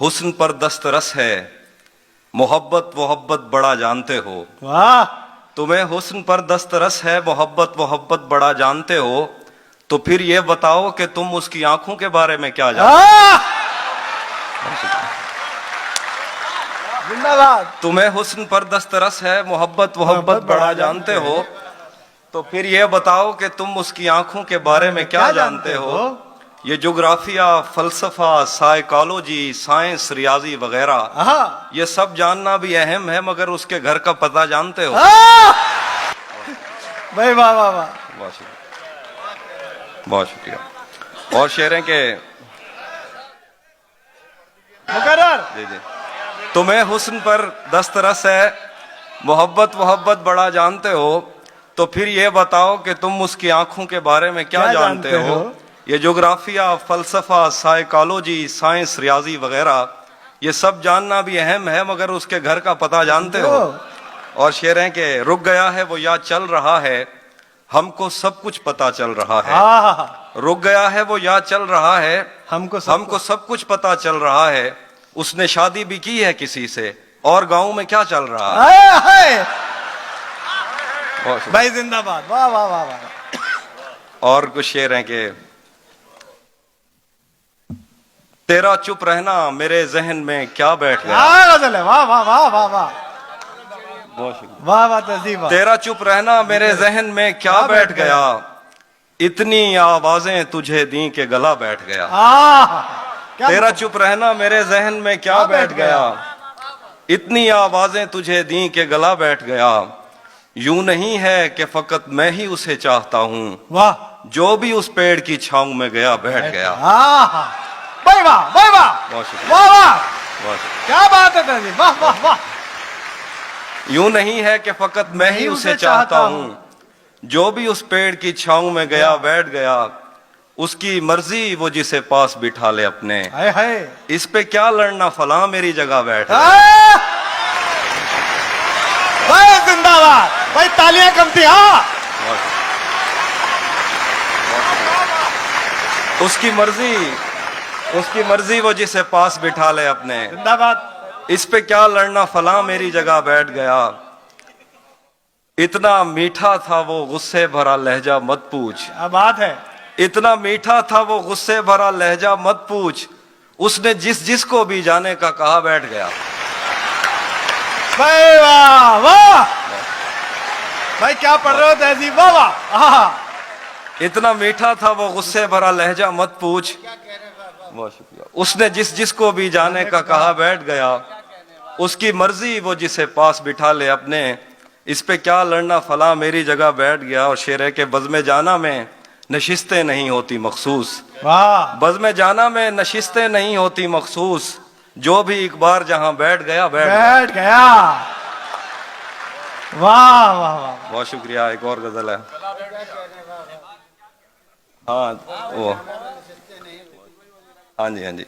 हुस्न पर दस्तरस है, मोहब्बत मोहब्बत बड़ा जानते हो। वाह, तुम्हें हुस्न पर दस्तरस है, मोहब्बत मोहब्बत बड़ा जानते हो, तो फिर ये बताओ कि तुम उसकी आंखों के बारे में क्या जानते हो। जिंदाबाद। तुम्हें हुस्न पर दस्तरस है, मोहब्बत मोहब्बत बड़ा जानते हो, तो फिर ये बताओ कि तुम उसकी आंखों के बारे में क्या जानते हो। ये जोग्राफिया, फलसफा, साइकोलॉजी, साइंस, रियाजी वगैरह, ये सब जानना भी अहम है, मगर उसके घर का पता जानते हो। भाई वाह वाह वाह, बहुत शुक्रिया, बहुत शुक्रिया। और शेरें के मुकर्रर। जी जी। तुम्हें हुस्न पर दस्तरस है, मोहब्बत मोहब्बत बड़ा जानते हो, तो फिर ये बताओ कि तुम उसकी आंखों के बारे में क्या जानते हो। ये जोग्राफिया, फलसफा, साइकोलॉजी, साइंस, रियाजी वगैरह, ये सब जानना भी अहम है, मगर उसके घर का पता जानते हो। और शेर हैं कि रुक गया है वो या चल रहा है, हमको सब कुछ पता चल रहा है। रुक गया है वो या चल रहा है, हमको सब कुछ पता चल रहा है। उसने शादी भी की है किसी से, और गांव में क्या चल रहा है। भाई जिंदाबाद, वाह वाह वाह वाह। और कुछ शेर हैं कि तेरा चुप रहना मेरे जहन में क्या बैठ गया। गजल है, वाह वाह वाह वाह वाह, वाह वाह तहजीब। तेरा चुप रहना मेरे जहन में क्या बैठ गया, इतनी आवाजें तुझे दी के गला बैठ गया। तेरा चुप रहना मेरे जहन में क्या बैठ गया, इतनी आवाजें तुझे दी के गला बैठ गया। यूं नहीं है कि फकत मैं ही उसे चाहता हूँ, वाह, जो भी उस पेड़ की छांव में गया बैठ गया। भाई वाह, भाई वाह, वाह वाह, क्या बात है तहजीब, वाह वाह वाह। यूं नहीं है कि फकत मैं ही उसे चाहता हूँ, जो भी उस पेड़ की छांव में गया बैठ गया। उसकी मर्जी वो जिसे पास बिठा ले अपने, इस पे क्या लड़ना फला मेरी जगह बैठ। भाई जिंदाबाद, भाई तालियां कम थी। उसकी मर्जी वो जिसे पास बिठा ले अपने, जिंदाबाद। इस पे क्या लड़ना फला मेरी जगह बैठ गया। इतना मीठा था वो गुस्से भरा लहजा मत पूछ, क्या बात है। इतना मीठा था वो गुस्से भरा लहजा मत पूछ, उसने जिस जिसको भी जाने का कहा बैठ गया। भाई वाह वाह, भाई क्या पढ़ रहे हो तहजीब, वाह वाह। इतना मीठा था वो गुस्से भरा लहजा मत पूछ, बहुत शुक्रिया। उसने जिस जिसको भी जाने का कहा बैठ गया। उसकी मर्जी वो जिसे पास बिठा ले अपने, इस पे क्या लड़ना फला मेरी जगह बैठ गया। और शेर है के बज़्म जाना में नशिस्तें नहीं होती मखसूस, बज़्म जाना में नशिस्तें नहीं होती मखसूस, जो भी एक बार जहां बैठ गया बैठ गया। वाह वाह वाह, बहुत शुक्रिया। एक और गजल है, हाँ वो, हाँ जी हाँ जी।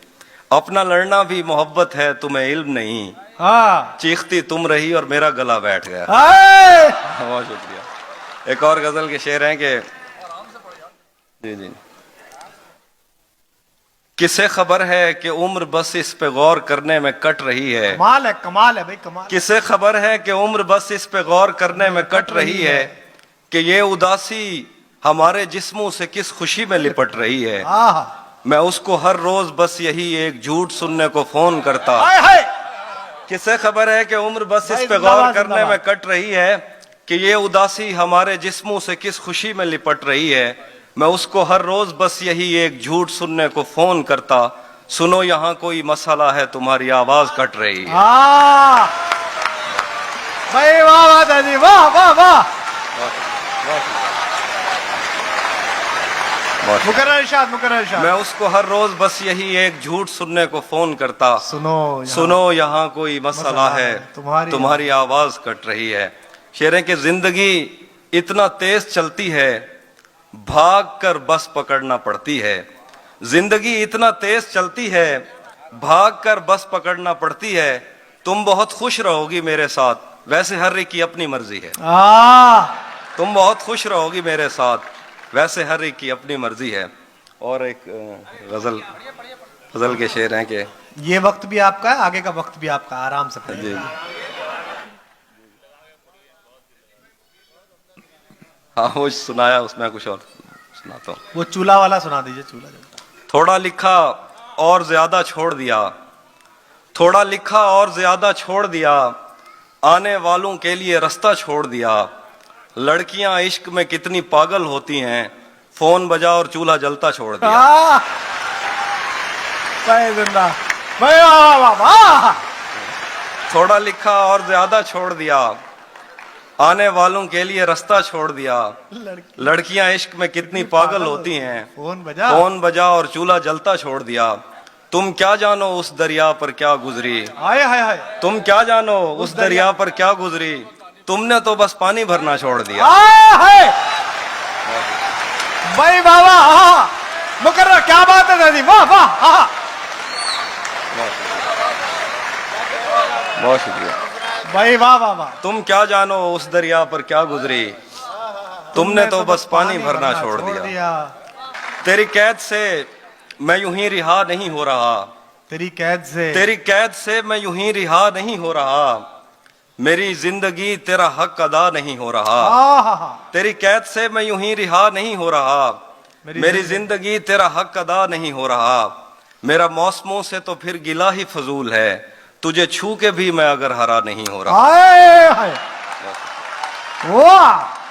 अपना लड़ना भी मोहब्बत है तुम्हें इल्म नहीं, चीखती तुम रही और मेरा गला बैठ गया। बहुत शुक्रिया। एक और गजल के शेर हैं कि जी जी। किसे खबर है कि उम्र बस इस पे गौर करने में कट रही है। कमाल है भाई, कमाल। किसे खबर है कि उम्र बस इस पे गौर करने में कट रही है, कि ये उदासी हमारे जिस्मों से किस खुशी में लिपट रही है। मैं उसको हर रोज बस यही एक झूठ सुनने को फोन करता। किसे खबर है कि उम्र बस इस पे गौर करने में कट रही है, कि ये उदासी हमारे जिस्मों से किस खुशी में लिपट रही है। मैं उसको हर रोज बस यही एक झूठ सुनने को फोन करता। सुनो यहाँ कोई मसला है, तुम्हारी आवाज कट रही है। भाई वाह वाह दादी, वाह वाह वाह। मुकर्रर इरशाद, मुकर्रर इरशाद। मैं उसको हर रोज बस यही एक झूठ सुनने को फोन करता। सुनो यहाँ कोई मसला है, तुम्हारी आवाज कट रही है। शेर है कि जिंदगी इतना तेज चलती है, भाग कर बस पकड़ना पड़ती है। जिंदगी इतना तेज चलती है, भाग कर बस पकड़ना पड़ती है। तुम बहुत खुश रहोगी मेरे साथ, वैसे हर एक की अपनी मर्जी है। तुम बहुत खुश रहोगी मेरे साथ, वैसे हर एक की अपनी मर्जी है। और एक गजल के शेर हैं कि ये वक्त भी आपका है, आगे का वक्त भी आपका, आराम से पढ़िए। जी हाँ वो सुनाया, उसमें कुछ और सुनाता हूँ। वो चूल्हा वाला सुना दीजिए, चूल्हा जलता। थोड़ा लिखा और ज्यादा छोड़ दिया, थोड़ा लिखा और ज्यादा छोड़ दिया, आने वालों के लिए रास्ता छोड़ दिया। लड़कियां इश्क में कितनी पागल होती हैं, फोन बजा और चूल्हा जलता छोड़ दिया। भाई जिंदा, भाई वाह वाह वाह। थोड़ा लिखा और ज्यादा छोड़ दिया, आने वालों के लिए रास्ता छोड़ दिया। लड़कियां इश्क में कितनी पागल होती हैं, फोन बजा और चूल्हा जलता छोड़ दिया। तुम क्या जानो उस दरिया पर क्या गुजरी, हाय हाय हाय। तुम क्या जानो उस दरिया पर क्या गुजरी, तुमने तो बस पानी भरना छोड़ दिया। हाय भाई वाह वाह, मुकर्रर, क्या बात है दादी, वाह वाह। बहुत शुक्रिया भाई वाह वाह वाह। तुम क्या जानो उस दरिया पर क्या गुजरी, तुमने तो बस पानी भरना छोड़ दिया। तेरी कैद से मैं यूं ही रिहा नहीं हो रहा, तेरी कैद से मैं यूं ही रिहा नहीं हो रहा। मेरी जिंदगी तेरा हक अदा नहीं हो रहा। तेरी कैद से मैं यूं ही रिहा नहीं हो रहा। मेरी जिंदगी तेरा हक अदा नहीं हो रहा। मेरा मौसमों से तो फिर गिला ही फजूल है, तुझे छू के भी मैं अगर हरा नहीं हो रहा। वाह।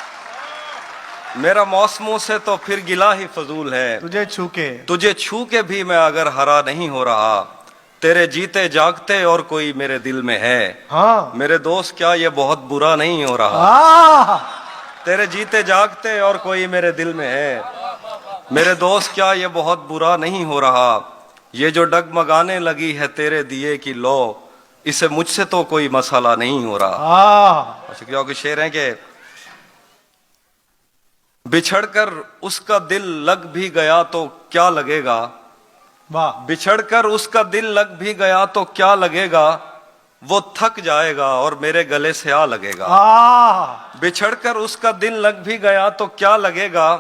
मेरा मौसमों से तो फिर गिला ही फजूल है, तुझे छू के भी मैं अगर हरा नहीं हो रहा। तेरे जीते जागते और कोई मेरे दिल में है, हाँ। मेरे दोस्त क्या ये बहुत बुरा नहीं हो रहा। तेरे जीते जागते और कोई मेरे दिल में है, मेरे दोस्त क्या ये बहुत बुरा नहीं हो रहा। ये जो डगमगाने लगी है तेरे दिए की लो, इसे मुझसे तो कोई मसला नहीं हो रहा। अच्छा क्योंकि शेर है कि बिछड़कर उसका दिल लग भी गया तो क्या लगेगा, बिछड़कर उसका दिल लग भी गया तो क्या लगेगा। वो थक जाएगा और मेरे गले से आ लगेगा। बिछड़कर उसका दिल लग भी गया तो क्या लगेगा,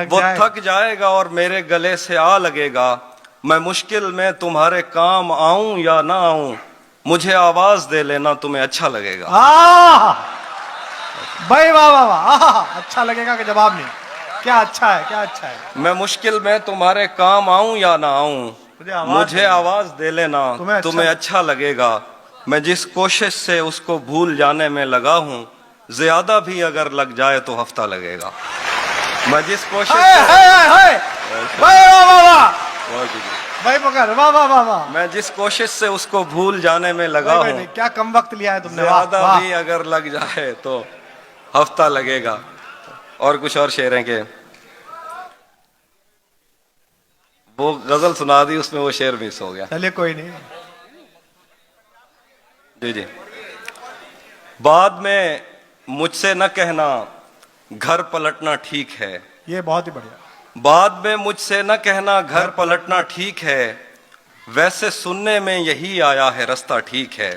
वो थक जाएगा और मेरे गले से आ लगेगा। मैं मुश्किल में तुम्हारे काम आऊं या ना आऊं, मुझे आवाज दे लेना तुम्हें अच्छा लगेगा। भाई वाह वाह वाह, अच्छा लगेगा कि जवाब नहीं, क्या अच्छा है, क्या अच्छा है। मैं मुश्किल में तुम्हारे काम आऊं या ना आऊं, मुझे आवाज दे लेना तुम्हें अच्छा लगेगा। मैं जिस कोशिश से उसको भूल जाने में लगा हूं, ज्यादा भी अगर लग जाए तो हफ्ता लगेगा। मैं जिस कोशिश भाई मगर वाह वाह वाह वाह। मैं जिस कोशिश से उसको भूल जाने में लगा हूं, क्या कम वक्त लिया है तुमने, ज्यादा भी अगर लग जाए तो हफ्ता लगेगा। और कुछ और शेर हैं के वो गजल सुना दी, उसमें वो शेर मिस हो गया। चलिए कोई नहीं। जी जी। बाद में मुझसे न कहना घर पलटना ठीक है, ये बहुत ही बढ़िया। बाद में मुझसे न कहना घर पलटना ठीक है, वैसे सुनने में यही आया है रास्ता ठीक है।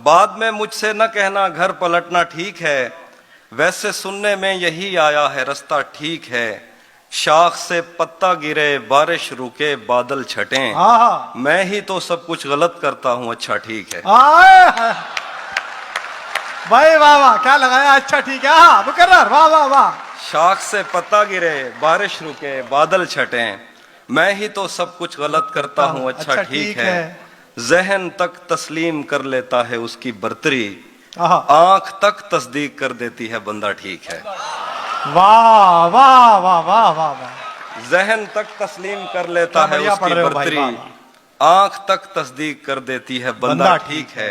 बाद में मुझसे न कहना घर पलटना ठीक है, वैसे सुनने में यही आया है रास्ता ठीक है। शाख से पत्ता गिरे बारिश रुके बादल छटें, मैं ही तो सब कुछ गलत करता हूँ अच्छा ठीक है। भाई वाह वाह, क्या लगाया, अच्छा ठीक है। मुकर्रर, वाह वाह वाह। शाख से पत्ता गिरे बारिश रुके बादल छटें, मैं ही तो सब कुछ गलत करता हूँ अच्छा ठीक है। जहन तक तस्लीम कर लेता है उसकी बर्तरी, आंख तक तस्दीक कर देती है बंदा ठीक है। वाह वाह वाह वाह वाह वाह। जहन तक तस्लीम कर लेता है उसकी बर्तरी, आंख तक तस्दीक कर देती है बंदा ठीक है।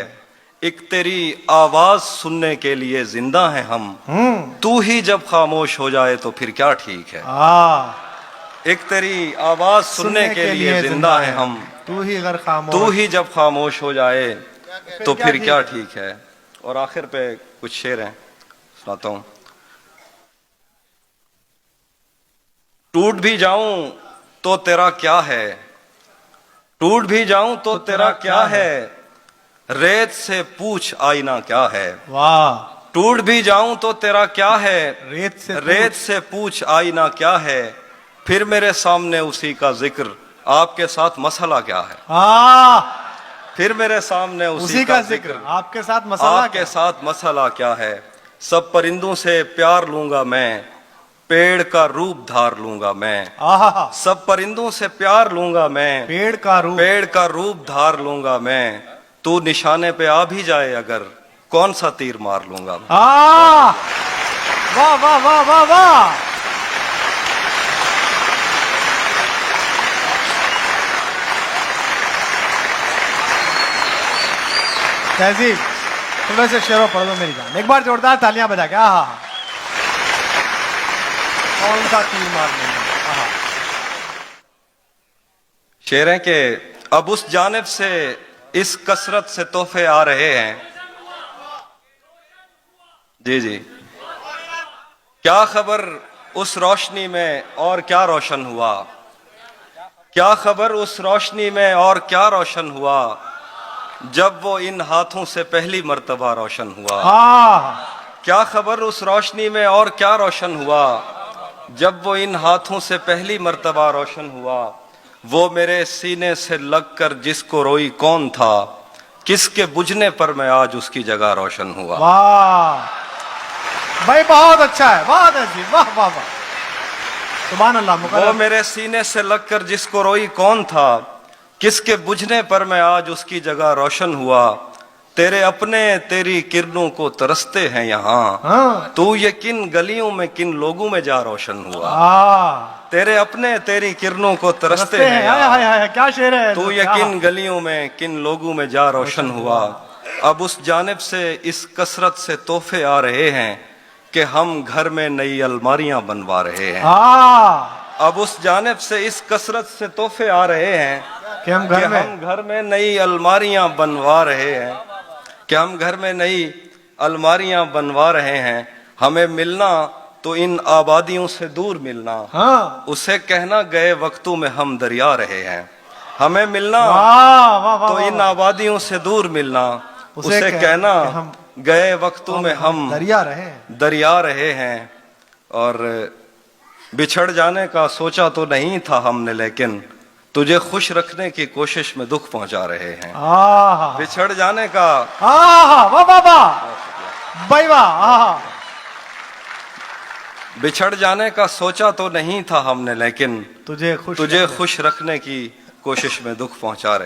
एक तेरी आवाज सुनने के लिए जिंदा है हम, तू ही जब खामोश हो जाए तो फिर क्या ठीक है। एक तेरी आवाज सुनने के लिए जिंदा है हम, तू ही जब खामोश हो जाए तो फिर क्या ठीक है। और आखिर पे कुछ शेर हैं, सुनाता हूं। टूट भी जाऊं तो तेरा क्या है, टूट भी जाऊं तो तेरा क्या है, रेत से पूछ आईना क्या है। वाह। टूट भी जाऊं तो तेरा क्या है, रेत से पूछ आईना क्या है। फिर मेरे सामने उसी का जिक्र आपके साथ मसला क्या है। फिर मेरे सामने उसी का जिक्र, आपके साथ मसला आपके साथ मसला क्या है। सब परिंदों से प्यार लूंगा मैं, पेड़ का रूप धार लूंगा मैं। सब परिंदों से प्यार लूंगा मैं, पेड़ का रूप धार लूंगा मैं। तू निशाने पे आ भी जाए अगर, कौन सा तीर मार लूंगा मैं। वाह वाह वाह वाह वाह। तहजीब, थोड़े से शेरों पढ़ दो मेरी जान, एक बार जोरदार तालियां बजा के। कौन सा तीर मार लूंगा। शेर है कि अब उस जानिब से इस कसरत से तोहफे आ रहे हैं। जी जी, क्या खबर उस रोशनी में और क्या रोशन हुआ। क्या खबर उस रोशनी में और क्या रोशन हुआ, जब वो इन हाथों से पहली मर्तबा रोशन हुआ। क्या खबर उस रोशनी में और क्या रोशन हुआ, जब वो इन हाथों से पहली मर्तबा रोशन हुआ। वो मेरे सीने से लगकर जिसको रोई कौन था, किसके बुझने पर मैं आज उसकी जगह रोशन हुआ। वाह भाई, बहुत अच्छा है, बहुत अच्छी, वाह वाह वाह, सुभान अल्लाह। वो मेरे सीने से लगकर जिसको रोई कौन था, किसके बुझने पर मैं आज उसकी जगह रोशन हुआ। तेरे अपने तेरी किरणों को तरसते हैं यहाँ, तू ये किन गलियों में किन लोगों में जा रोशन हुआ। तेरे अपने तेरी किरणों को तरसते हैं यहाँ, क्या शेर है। तू ये किन गलियों में किन लोगों में जा रोशन हुआ। अब उस जानिब से इस कसरत से तोहफे आ रहे हैं कि हम घर में नई अलमारियां बनवा रहे हैं। अब उस जानिब से इस कसरत से तोहफे आ रहे हैं कि हम घर में नई अलमारियां बनवा रहे हैं, कि हम घर में नई अलमारियां बनवा रहे हैं। हमें मिलना तो इन आबादियों से दूर मिलना, उसे कहना गए वक्तों में हम दरिया रहे हैं। हमें मिलना तो इन आबादियों से दूर मिलना, उसे कहना गए वक्तों में हम दरिया रहे हैं। और बिछड़ जाने का सोचा तो नहीं था हमने, लेकिन तुझे खुश रखने की कोशिश में दुख पहुंचा रहे हैं। बिछड़ जाने का बिछड़ जाने का सोचा तो नहीं था हमने, लेकिन तुझे खुश रखने की कोशिश में दुख पहुंचा रहे।